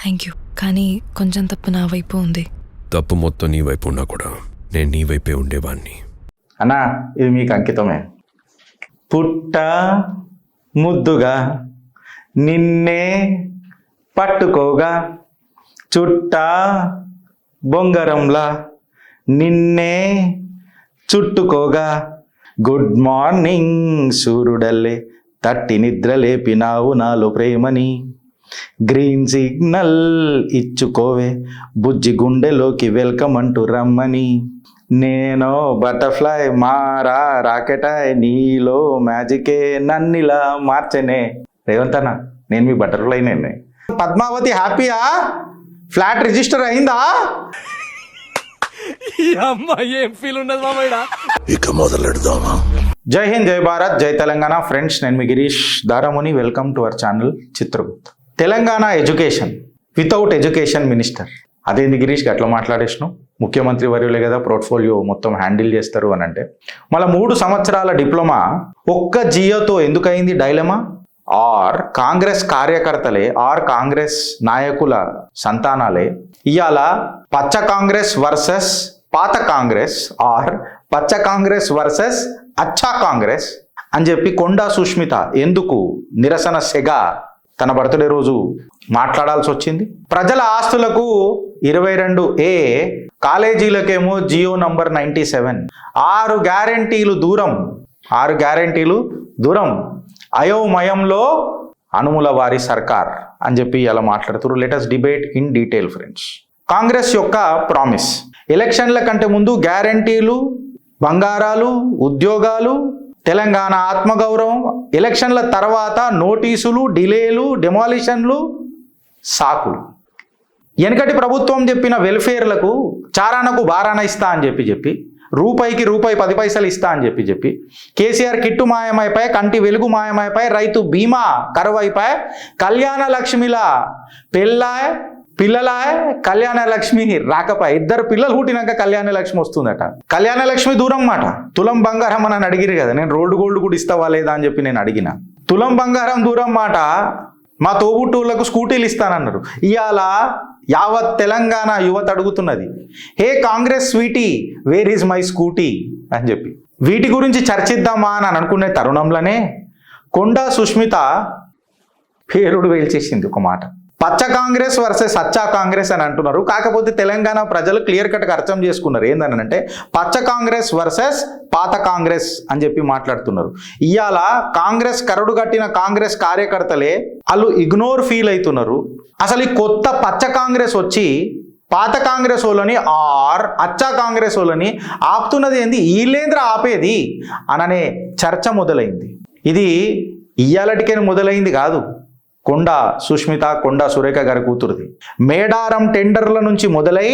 Thank you. కానీ కొంచెం తప్పు నా వైపు ఉంది. తప్పు మొత్తం నీ వైపు ఉన్నా కూడా నేను నీ వైపే ఉండేవాడిని. అన్నా ఇది మీకు అంకితమే. పుట్ట ముద్దుగా నిన్నే పట్టుకోగా చుట్ట బొంగరంలా నిన్నే చుట్టుకోగా గుడ్ మార్నింగ్ సూర్యుడల్లే తట్టి నిద్ర లేపినావు నాలో ప్రేమని గ్రీన్ సిగ్నల్ ఇచ్చుకోవే బుజ్జి గుండెలోకి వెల్కమ్ అంటూ రమ్మని నేను బటర్ఫ్లై మారా రాకెటాయ్ నీలో మ్యాజికే నన్నిలా మార్చనే. రేవంత్ అన్న నేను మీ బటర్ఫ్లైనే. పద్మావతి హ్యాపీయా? ఫ్లాట్ రిజిస్టర్ అయిందా? ఇక మొదలెడదామా? జై హింద్, జై భారత్, జై తెలంగాణ. ఫ్రెండ్స్, నేను మీ Girish Daramuni. Welcome to our channel Chitragupt. Telangana education without education minister. అదేంది గిరీష్ అట్లా మాట్లాడేసినావు? ముఖ్యమంత్రి వర్యులే కదా పోర్ట్ఫోలియో మొత్తం హ్యాండిల్ చేస్తారు అని అంటే, మళ్ళీ 3 సంవత్సరాల డిప్లొమా ఒక్క జియోతో ఎందుకయింది డైలమా? ఆర్ కాంగ్రెస్ కార్యకర్తలే ఆర్ కాంగ్రెస్ నాయకుల సంతానాలే ఇవాళ పచ్చ కాంగ్రెస్ వర్సెస్ పాత కాంగ్రెస్ ఆర్ పచ్చ కాంగ్రెస్ వర్సెస్ అచ్చా కాంగ్రెస్ అని చెప్పి కొండా సుష్మిత ఎందుకు నిరసన సెగ తన బర్త్డే రోజు మాట్లాడాల్సి వచ్చింది? ప్రజల ఆస్తులకు 22A, కాలేజీలకేమో జియో నంబర్ 97. 6 గ్యారెంటీలు దూరం అయోమయంలో అనుముల వారి సర్కార్ అని చెప్పి ఇలా మాట్లాడుతున్నారు. Let's debate in detail friends. Congress యొక్క ప్రామిస్ ఎలక్షన్ల కంటే ముందు గ్యారెంటీలు, బంగారాలు, ఉద్యోగాలు, తెలంగాణ ఆత్మగౌరవం. ఎలక్షన్ల తర్వాత నోటీసులు, డిలేలు, డెమాలిషన్లు, సాకులు. వెనకటి ప్రభుత్వం చెప్పిన వెల్ఫేర్లకు చారానకు బారాన ఇస్తా అని చెప్పి రూపాయికి రూపాయి 10 పైసలు ఇస్తా అని చెప్పి కేసీఆర్ కిట్టు మాయమైపోయి, కంటి వెలుగు మాయమైపోయి, రైతు బీమా కరువైపోయి, కళ్యాణ లక్ష్మిల పిల్లల కళ్యాణ లక్ష్మి రాకపోయి. 2 పిల్లలు పుట్టినాక కళ్యాణ లక్ష్మి వస్తుందట. కళ్యాణ లక్ష్మి దూరం మాట. తులం బంగారం అని అడిగిరు కదా, నేను రోడ్డు గోల్డ్ కూడా ఇస్తావా లేదా అని చెప్పి నేను అడిగిన. తులం బంగారం దూరం మాట. మా తోబుట్టువులకు స్కూటీలు ఇస్తానన్నారు. ఇవాళ యావత్ తెలంగాణ యువత అడుగుతున్నది, hey Congress sweetie where is my scooty అని చెప్పి. వీటి గురించి చర్చిద్దామా అని అనుకునే తరుణంలోనే కొండా సుష్మిత పేరుడు వేల్చేసింది ఒక మాట. పచ్చ కాంగ్రెస్ వర్సెస్ అచ్చా కాంగ్రెస్ అని అంటున్నారు. కాకపోతే తెలంగాణ ప్రజలు క్లియర్ కట్గా అర్థం చేసుకున్నారు. ఏందనంటే పచ్చ కాంగ్రెస్ వర్సెస్ పాత కాంగ్రెస్ అని చెప్పి మాట్లాడుతున్నారు. ఇవాళ కాంగ్రెస్ కరడు కట్టిన కాంగ్రెస్ కార్యకర్తలే వాళ్ళు ఇగ్నోర్ ఫీల్ అవుతున్నారు. అసలు ఈ కొత్త పచ్చ కాంగ్రెస్ వచ్చి పాత కాంగ్రెస్ వాళ్ళని ఆర్ అచ్చా కాంగ్రెస్ వాళ్ళని ఆపుతున్నది ఏంది? వీళ్ళేంద్ర ఆపేది అననే చర్చ మొదలైంది. ఇది ఇయ్యాలటికైనా మొదలైంది కాదు. కొండా సుష్మిత, కొండా సురేఖ గారి కూతురుది. మేడారం టెండర్ల నుంచి మొదలై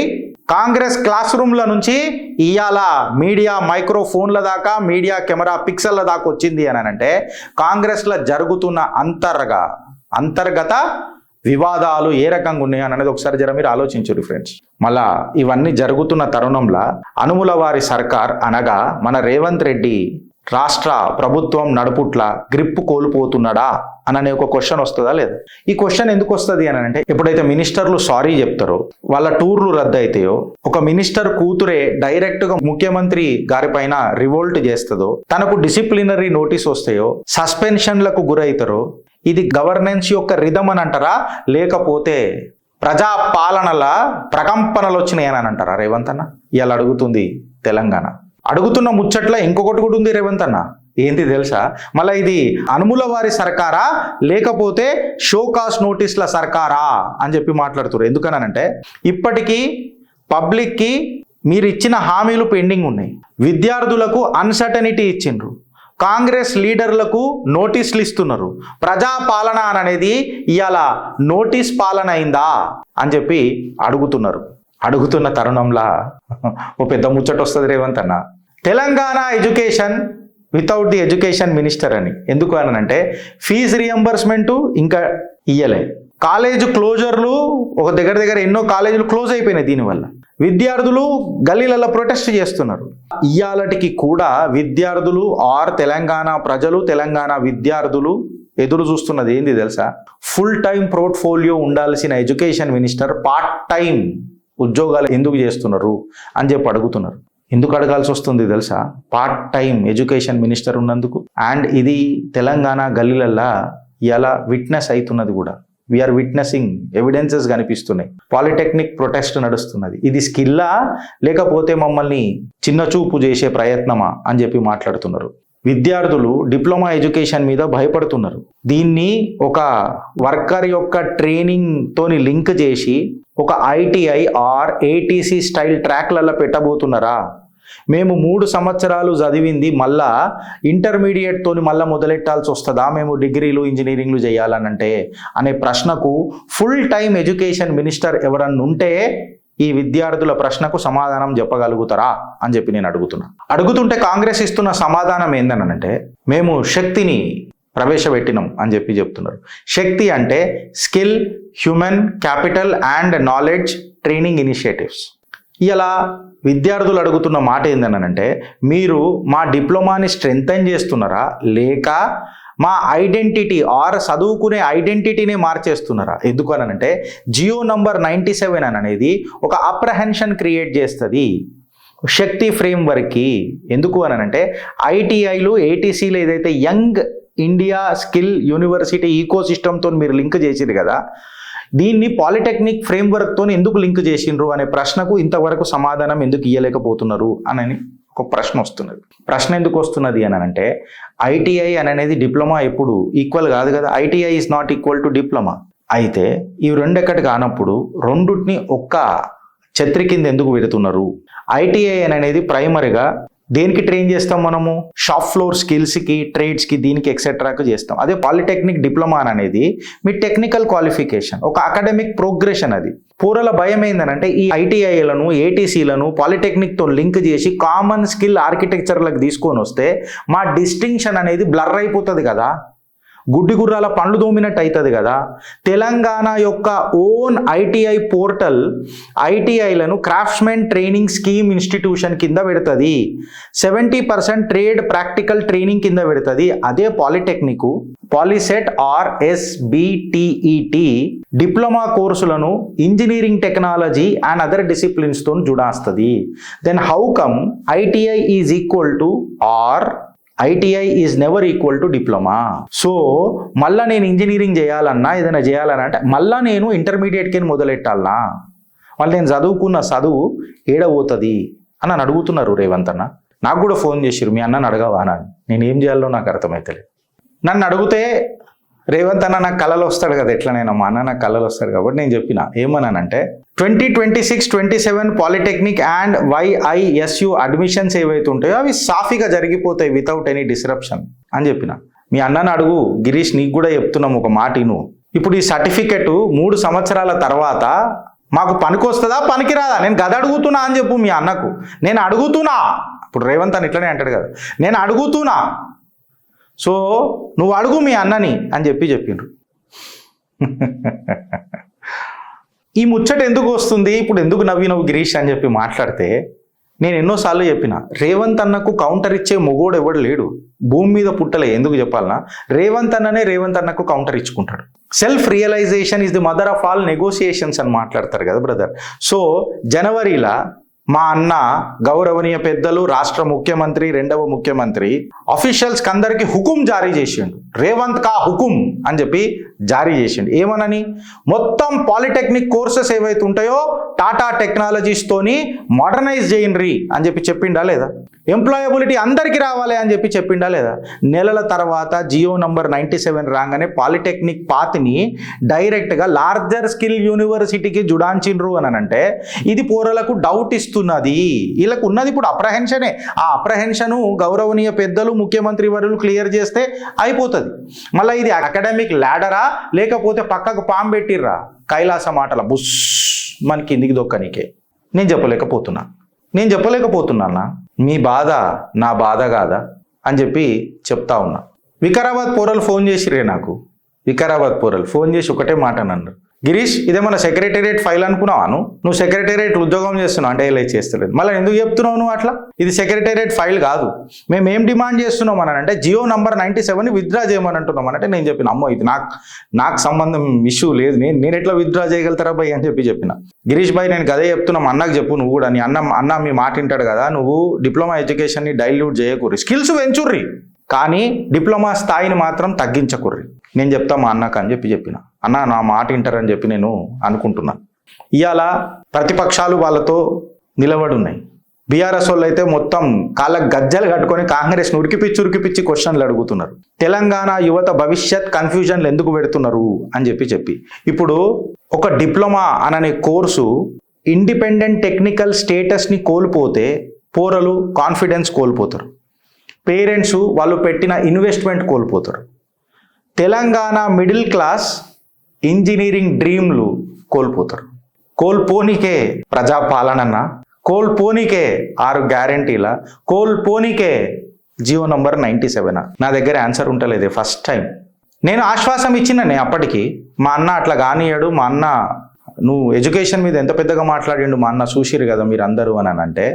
కాంగ్రెస్ క్లాస్ రూమ్ల నుంచి ఇవాళ మీడియా మైక్రోఫోన్ల దాకా, మీడియా కెమెరా పిక్సెల్ల దాకా వచ్చింది అని అంటే కాంగ్రెస్లో జరుగుతున్న అంతర్గత వివాదాలు ఏ రకంగా ఉన్నాయి అని అనేది ఒకసారి జర మీరు ఆలోచించరు ఫ్రెండ్స్. మళ్ళా ఇవన్నీ జరుగుతున్న తరుణంలో అనుముల వారి సర్కార్ అనగా మన రేవంత్ రెడ్డి రాష్ట్ర ప్రభుత్వం నడుపుట్ల గ్రిప్ కోల్పోతున్నాడా అననే ఒక క్వశ్చన్ వస్తుందా లేదా? ఈ క్వశ్చన్ ఎందుకు వస్తుంది అని అంటే, ఎప్పుడైతే మినిస్టర్లు సారీ చెప్తారో, వాళ్ళ టూర్లు రద్దు అవుతాయో, ఒక మినిస్టర్ కూతురే డైరెక్ట్గా ముఖ్యమంత్రి గారి పైన రివోల్ట్ చేస్తుందో, తనకు డిసిప్లినరీ నోటీస్ వస్తాయో, సస్పెన్షన్లకు గురవుతారో, ఇది గవర్నెన్స్ యొక్క రిధం అని అంటారా, లేకపోతే ప్రజా పాలనల ప్రకంపనలు వచ్చినాయని అంటారా రేవంత్ అన్న? ఇవాళ అడుగుతుంది తెలంగాణ. అడుగుతున్న ముచ్చట్ల ఇంకొకటి కూడా ఉంది రేవంత్ అన్న. ఏంటి తెలుసా? మళ్ళీ ఇది అనుముల వారి సర్కారా లేకపోతే షోకాస్ నోటీస్ల సర్కారా అని చెప్పి మాట్లాడుతున్నారు. ఎందుకనంటే ఇప్పటికీ పబ్లిక్కి మీరు ఇచ్చిన హామీలు పెండింగ్ ఉన్నాయి. విద్యార్థులకు అన్సర్టనిటీ ఇచ్చిండ్రు. కాంగ్రెస్ లీడర్లకు నోటీసులు ఇస్తున్నారు. ప్రజాపాలన అనేది ఇవాళ నోటీస్ పాలన అయిందా అని చెప్పి అడుగుతున్నారు. అడుగుతున్న తరుణంలా ఓ పెద్ద ముచ్చట వస్తుంది రేవంత్ అన్న. Telangana education without the education minister అని. ఎందుకు అనంటే ఫీజు రియంబర్స్మెంటు ఇంకా ఇయ్యలే. కాలేజ్ క్లోజర్లు ఒక దగ్గర ఎన్నో కాలేజీలు క్లోజ్ అయిపోయినాయి. దీనివల్ల విద్యార్థులు గల్లీలలో ప్రొటెస్ట్ చేస్తున్నారు. ఇయ్యాలటికి కూడా విద్యార్థులు ఆర్ తెలంగాణ ప్రజలు, తెలంగాణ విద్యార్థులు ఎదురు చూస్తున్నది ఏంది తెలుసా? ఫుల్ టైం పోర్ట్ఫోలియో ఉండాల్సిన ఎడ్యుకేషన్ మినిస్టర్ పార్ట్ టైం ఉద్యోగాలు ఎందుకు చేస్తున్నారు అని చెప్పి అడుగుతున్నారు. ఎందుకు అడగాల్సి వస్తుంది తెలుసా? పార్ట్ టైం ఎడ్యుకేషన్ మినిస్టర్ ఉన్నందుకు. అండ్ ఇది తెలంగాణ గల్లీలల్లా ఇలా విట్నెస్ అవుతున్నది కూడా. వీఆర్ విట్నెసింగ్, ఎవిడెన్సెస్ కనిపిస్తున్నాయి. పాలిటెక్నిక్ ప్రొటెస్ట్ నడుస్తున్నది. ఇది స్కిల్లా లేకపోతే మమ్మల్ని చిన్న చూపు చేసే ప్రయత్నమా అని చెప్పి మాట్లాడుతున్నారు. విద్యార్థులు డిప్లొమా ఎడ్యుకేషన్ మీద భయపడుతున్నారు. దీన్ని ఒక వర్కర్ యొక్క ట్రైనింగ్ తోని లింక్ చేసి ఒక ఐటీఐ ఆర్ ఏటీసీ స్టైల్ ట్రాక్లలో పెట్టబోతున్నారా? మేము 3 సంవత్సరాలు చదివింది మళ్ళా ఇంటర్మీడియట్ తోని మళ్ళీ మొదలెట్టాల్సి వస్తుందా మేము డిగ్రీలు ఇంజనీరింగ్లు చేయాలనంటే అనే ప్రశ్నకు ఫుల్ టైం ఎడ్యుకేషన్ మినిస్టర్ ఎవరన్నా ఉంటే ఈ విద్యార్థుల ప్రశ్నకు సమాధానం చెప్పగలుగుతారా అని చెప్పి నేను అడుగుతుంటే కాంగ్రెస్ ఇస్తున్న సమాధానం ఏందనంటే మేము శక్తిని ప్రవేశపెట్టినాం అని చెప్పి చెప్తున్నారు. శక్తి అంటే skill, human capital and knowledge training initiatives. ఇలా విద్యార్థులు అడుగుతున్న మాట ఏందనంటే మీరు మా డిప్లొమాని స్ట్రెంథెన్ చేస్తున్నారా లేక మా ఐడెంటిటీ ఆర్ చదువుకునే ఐడెంటిటీని మార్చేస్తున్నారా? ఎందుకు అనంటే జియో నంబర్ 97 అనేది ఒక అప్రహెన్షన్ క్రియేట్ చేస్తుంది శక్తి ఫ్రేమ్వర్క్కి. ఎందుకు అనంటే ఐటీఐలు ఏటీసీలు ఏదైతే యంగ్ ఇండియా స్కిల్ యూనివర్సిటీ ఈకో సిస్టమ్తో మీరు లింక్ చేసిరు కదా, దీన్ని పాలిటెక్నిక్ ఫ్రేమ్వర్క్తో ఎందుకు లింక్ చేసిండ్రు అనే ప్రశ్నకు ఇంతవరకు సమాధానం ఎందుకు ఇవ్వలేకపోతున్నారు అని ఒక ప్రశ్న వస్తున్నది. ప్రశ్న ఎందుకు వస్తున్నది అని అంటే ఐటీఐ అనేది డిప్లొమా ఎప్పుడు ఈక్వల్ కాదు కదా. ITI is not equal to diploma. అయితే ఈ రెండెక్కటి కానప్పుడు రెండుని ఒక్క ఛత్రి కింద ఎందుకు పెడుతున్నారు? ఐటీఐ అనేది ప్రైమరీగా దేనికి ట్రైన్ చేస్తాం మనము? షాప్ ఫ్లోర్ స్కిల్స్కి, ట్రేడ్స్కి, దీనికి ఎక్సెట్రాకు చేస్తాం. అదే పాలిటెక్నిక్ డిప్లొమా అనేది మీ టెక్నికల్ క్వాలిఫికేషన్, ఒక అకాడమిక్ ప్రోగ్రెషన్. అది పూరల భయం ఏందనంటే ఈ ఐటీఐలను ఏటీసీలను పాలిటెక్నిక్తో లింక్ చేసి కామన్ స్కిల్ ఆర్కిటెక్చర్లకు తీసుకొని వస్తే మా డిస్టింక్షన్ అనేది బ్లర్ అయిపోతుంది కదా, గుడ్డి గుర్రాల పండ్లు దోమినట్టు అవుతుంది కదా. తెలంగాణ యొక్క ఓన్ ఐటీఐ పోర్టల్ ఐటీఐలను క్రాఫ్ట్స్మెన్ ట్రైనింగ్ స్కీమ్ ఇన్స్టిట్యూషన్ కింద పెడుతుంది. 70% ట్రేడ్ ప్రాక్టికల్ ట్రైనింగ్ కింద పెడుతుంది. అదే polytechnic POLYCET or SBTET diploma కోర్సులను ఇంజనీరింగ్ టెక్నాలజీ అండ్ అదర్ డిసిప్లిన్స్తో జుడాస్తుంది. Then how come ITI is equal to or ITI is never equal to diploma? So మళ్ళీ నేను ఇంజనీరింగ్ చేయాలన్నా ఏదైనా చేయాలన్నా అంటే మళ్ళీ నేను ఇంటర్మీడియట్కి మొదలెట్టాలనా? మళ్ళీ నేను చదువుకున్న చదువు ఏడబోతుంది అని నన్ను అడుగుతున్నారు రేవంత్ అన్న. నాకు కూడా ఫోన్ చేసిరు, మీ అన్నని అడగవా అని. నేను ఏం చేయాలో నాకు అర్థమవుతలేదు. నన్ను అడిగితే రేవంత్ అన్న నాకు కళలు వస్తాడు కదా, ఎట్లనైనా మా అన్న నాకు కళలు వస్తాడు కాబట్టి నేను చెప్పిన ఏమన్నానంటే 2026-27 పాలిటెక్నిక్ అండ్ YISU అడ్మిషన్స్ ఏవైతే ఉంటాయో అవి సాఫీగా జరిగిపోతాయి వితౌట్ ఎనీ డిస్రప్షన్ అని చెప్పిన. మీ అన్నని అడుగు గిరీష్, నీకు కూడా చెప్తున్నాం ఒక మాట విను. ఇప్పుడు ఈ సర్టిఫికెట్ 3 సంవత్సరాల తర్వాత మాకు పనికొస్తుందా పనికిరాదా? నేను గది అడుగుతున్నా అని చెప్పు మీ అన్నకు. నేను అడుగుతున్నా, ఇప్పుడు రేవంత్ అని ఇట్లనే అంటాడు కదా, నేను అడుగుతున్నా, సో నువ్వు అడుగు మీ అన్నని అని చెప్పిండ్రు. ఈ ముచ్చట ఎందుకు వస్తుంది, ఇప్పుడు ఎందుకు నవ్వినవు గిరీష్ అని చెప్పి మాట్లాడితే నేను ఎన్నోసార్లు చెప్పిన రేవంత్ అన్నకు కౌంటర్ ఇచ్చే మొగోడు ఎవడు లేడు భూమి మీద పుట్టలే. ఎందుకు చెప్పాలన్నా రేవంత్ అన్నకు కౌంటర్ ఇచ్చుకుంటాడు. Self realisation is the mother of all negotiations అని మాట్లాడతారు కదా బ్రదర్. సో జనవరిలో మా అన్న గౌరవనీయ పెద్దలు రాష్ట్ర ముఖ్యమంత్రి, 2వ ముఖ్యమంత్రి అఫీషియల్స్ అందరికి హుకుం జారీ చేసిండు. రేవంత్ కా హుకుం అని చెప్పి జారీ చేసిండు. ఏమనని? మొత్తం పాలిటెక్నిక్ కోర్సెస్ ఏవైతే ఉంటాయో టాటా టెక్నాలజీస్ తోని మోడర్నైజ్ చేయండి అని చెప్పి చెప్పిండా లేదా? ఎంప్లాయబిలిటీ అందరికీ రావాలి అని చెప్పి చెప్పిండా లేదా? నెలల తర్వాత జియో నంబర్ 97 రాగానే పాలిటెక్నిక్ పాత్ని డైరెక్ట్గా లార్జర్ స్కిల్ యూనివర్సిటీకి జుడాంచిండ్రు అని అంటే ఇది పోరలకు డౌట్ ఇస్తున్నది. వీళ్ళకు ఉన్నది ఇప్పుడు అప్రహెన్షనే. ఆ అప్రహెన్షను గౌరవనీయ పెద్దలు ముఖ్యమంత్రి వర్యులు క్లియర్ చేస్తే అయిపోతుంది. మళ్ళీ ఇది అకాడమిక్ ల్యాడరా లేకపోతే పక్కకు పాము పెట్టిర్రా కైలాస మాటల బుస్ మన కిందికి దొక్కనికే? నేను చెప్పలేకపోతున్నా. మీ బాధ నా బాధ కాదా అని చెప్పి చెప్తా ఉన్నా. వికారాబాద్ పోరలు ఫోన్ చేసిరే నాకు. వికారాబాద్ పోరలు ఫోన్ చేసి ఒకటే మాట అన్నారు, గిరీష్ ఇదేమన్నా సెక్రటేరియట్ ఫైల్ అనుకున్నావా నువ్వు సెక్రటేరియట్ ఉద్యోగం చేస్తున్నావు అంటే ఇలా చేస్తలేదు, మళ్ళీ ఎందుకు చెప్తున్నావు నువ్వు అట్లా? ఇది సెక్రటేరియట్ ఫైల్ కాదు. మేము ఏం డిమాండ్ చేస్తున్నాం అని అంటే జియో నంబర్ 97 విత్డ్రా చేయమని అంటున్నాం అంటే నేను చెప్పిన అమ్మో ఇది నాకు సంబంధం ఇష్యూ లేదు, నేను ఎట్లా విత్డ్రా చేయగలుగుతారా భయ్ అని చెప్పిన. గిరీష్ భాయ్ నేను గదే చెప్తున్నాం, అన్నకు చెప్పు నువ్వు కూడా, నీ అన్న మీ మాట వింటాడు కదా, నువ్వు డిప్లొమా ఎడ్యుకేషన్ని డైల్యూట్ చేయకూర్రి, స్కిల్స్ పెంచుర్రి కానీ డిప్లొమా స్థాయిని మాత్రం తగ్గించకూర్రి, నేను చెప్తా మా అన్నకు అని చెప్పిన. అన్న నా మాట వింటారని చెప్పి నేను అనుకుంటున్నా. ఇవాళ ప్రతిపక్షాలు వాళ్ళతో నిలబడి ఉన్నాయి. బీఆర్ఎస్ వాళ్ళు అయితే మొత్తం కాళ్ళకు గజ్జలు కట్టుకొని కాంగ్రెస్ ఉరికిపిచ్చి క్వశ్చన్లు అడుగుతున్నారు. తెలంగాణ యువత భవిష్యత్ కన్ఫ్యూజన్లు ఎందుకు పెడుతున్నారు అని చెప్పి ఇప్పుడు ఒక డిప్లొమా అననే కోర్సు ఇండిపెండెంట్ టెక్నికల్ స్టేటస్ని కోల్పోతే పోరలు కాన్ఫిడెన్స్ కోల్పోతారు, పేరెంట్స్ వాళ్ళు పెట్టిన ఇన్వెస్ట్మెంట్ కోల్పోతారు. తెలంగాణ మిడిల్ క్లాస్ ఇంజనీరింగ్ డ్రీమ్లు కోల్పోతారు. కోల్పోనికే ప్రజాపాలనన్న, కోల్పోనికే 6 గ్యారంటీల, కోల్పోనికే జియో నంబర్ 97. నా దగ్గర ఆన్సర్ ఉంటలేదే ఫస్ట్ టైం. నేను ఆశ్వాసం ఇచ్చిననే అప్పటికి, మా అన్న అట్లా కానియాడు, మా అన్న నువ్వు ఎడ్యుకేషన్ మీద ఎంత పెద్దగా మాట్లాడిండు మా అన్న చూసిరు కదా మీరు అందరూ అని అంటే,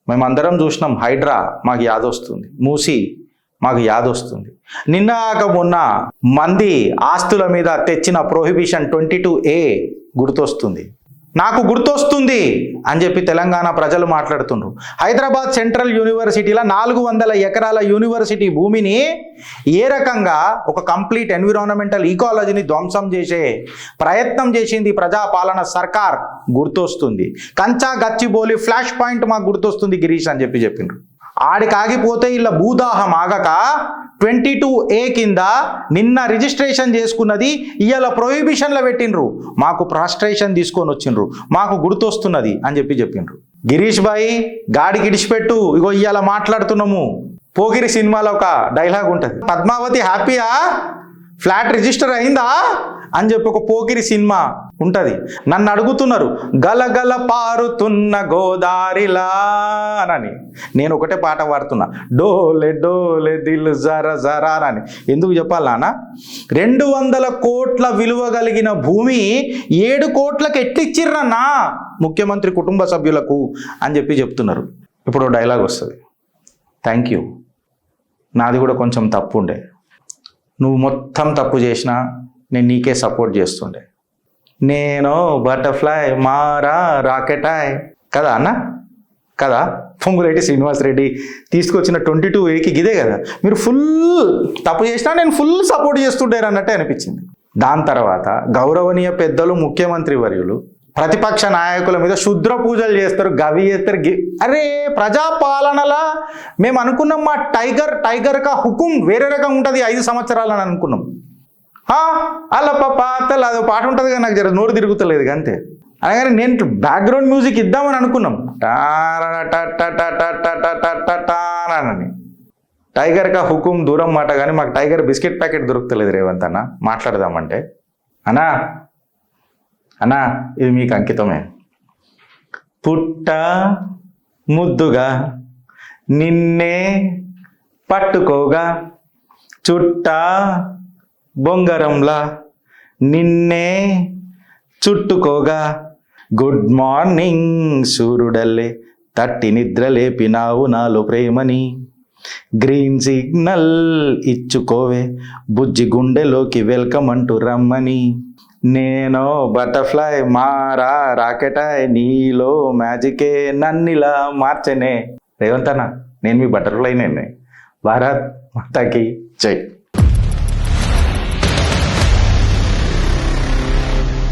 మేమందరం చూసినాం. హైడ్రా మాకు యాదొస్తుంది, మూసి మాకు యాదొస్తుంది. నిన్నాక మొన్న మంది ఆస్తుల మీద తెచ్చిన ప్రొహిబిషన్ 22A గుర్తొస్తుంది, నాకు గుర్తొస్తుంది అని చెప్పి తెలంగాణ ప్రజలు మాట్లాడుతుండ్రు. హైదరాబాద్ సెంట్రల్ యూనివర్సిటీలో 400 ఎకరాల యూనివర్సిటీ భూమిని ఏ రకంగా ఒక కంప్లీట్ ఎన్విరాన్మెంటల్ ఈకాలజీని ధ్వంసం చేసే ప్రయత్నం చేసింది ప్రజాపాలన సర్కార్ గుర్తొస్తుంది. కంచా గచ్చిబౌలి ఫ్లాష్ పాయింట్ మాకు గుర్తొస్తుంది గిరీష్ అని చెప్పిండ్రు. ఆడికి ఆగిపోతే ఇలా భూదాహం ఆగక 22A కింద నిన్న రిజిస్ట్రేషన్ చేసుకున్నది ఇవాళ ప్రొహిబిషన్లో పెట్టిండ్రు. మాకు ఫ్రస్ట్రేషన్ తీసుకొని వచ్చిండ్రు, మాకు గుర్తొస్తున్నది అని చెప్పిండ్రు. గిరీష్ భాయ్ గాడికి ఇడిచిపెట్టు, ఇగో ఇవాళ మాట్లాడుతున్నాము. పోకిరి సినిమాలో ఒక డైలాగ్ ఉంటుంది, పద్మావతి హ్యాపీయా, ఫ్లాట్ రిజిస్టర్ అయిందా అని చెప్పి ఒక పోకిరి సినిమా ఉంటుంది. నన్ను అడుగుతున్నారు గలగల పారుతున్న గోదారిలా అని, నేను ఒకటే పాట పాడుతున్నా, డోలే డోలే దిల్ జరా జరా అని. ఎందుకు చెప్పాలనా, 200 కోట్ల విలువ కలిగిన భూమి 7 కోట్లకు ఎట్టిచ్చిర్రన్నా ముఖ్యమంత్రి కుటుంబ సభ్యులకు అని చెప్తున్నారు. ఇప్పుడు డైలాగ్ వస్తుంది, థ్యాంక్ యూ, నాది కూడా కొంచెం తప్పు ఉండే, నువ్వు మొత్తం తప్పు చేసినా నేను నీకే సపోర్ట్ చేస్తుండే, నేను బటర్ఫ్లై మారా రాకెటాయ్ కదా అన్న కదా. పొంగులేటి శ్రీనివాస్ రెడ్డి తీసుకొచ్చిన 22Aకి ఇదే కదా, మీరు ఫుల్ తప్పు చేసినా నేను ఫుల్ సపోర్ట్ చేస్తుండే అన్నట్టే అనిపించింది. దాని తర్వాత గౌరవనీయ పెద్దలు ముఖ్యమంత్రి వర్యులు ప్రతిపక్ష నాయకుల మీద శుద్ర పూజలు చేస్తారు, గవి చేస్తారు. అరే ప్రజాపాలనలా మేము అనుకున్నాం మా టైగర్ కా హుకుం వేరే రకంగా ఉంటుంది 5 సంవత్సరాలు అని అనుకున్నాం. అలా పాతలు అదో పాట ఉంటుంది కదా, నాకు జర నోరు తిరుగుతలేదు అంతే. అనగానే నేను బ్యాక్గ్రౌండ్ మ్యూజిక్ ఇద్దామని అనుకున్నాం, అని టైగర్ కా హుకుం దూరం మాట, కానీ మాకు టైగర్ బిస్కెట్ ప్యాకెట్ దొరుకుతలేదు రేవంత్ అన్న, మాట్లాడదామంటే. అన్నా ఇది మీకు అంకితమే. పుట్ట ముద్దుగా నిన్నే పట్టుకోగా, చుట్ట బొంగరంలా నిన్నే చుట్టుకోగా, గుడ్ మార్నింగ్ సూర్యుడల్లే తట్టి నిద్ర లేపినావు నాలో ప్రేమని, గ్రీన్ సిగ్నల్ ఇచ్చుకోవే బుజ్జి గుండెలోకి వెల్కమ్ అంటూ రమ్మని, నేను బటర్ఫ్లై మారా రాకెటాయ్ నీలో మ్యాజికే నన్నిలా మార్చనే. రేవంత్ అన్న నేను మీ బటర్ఫ్లై, భారత్ మాతాకి జై.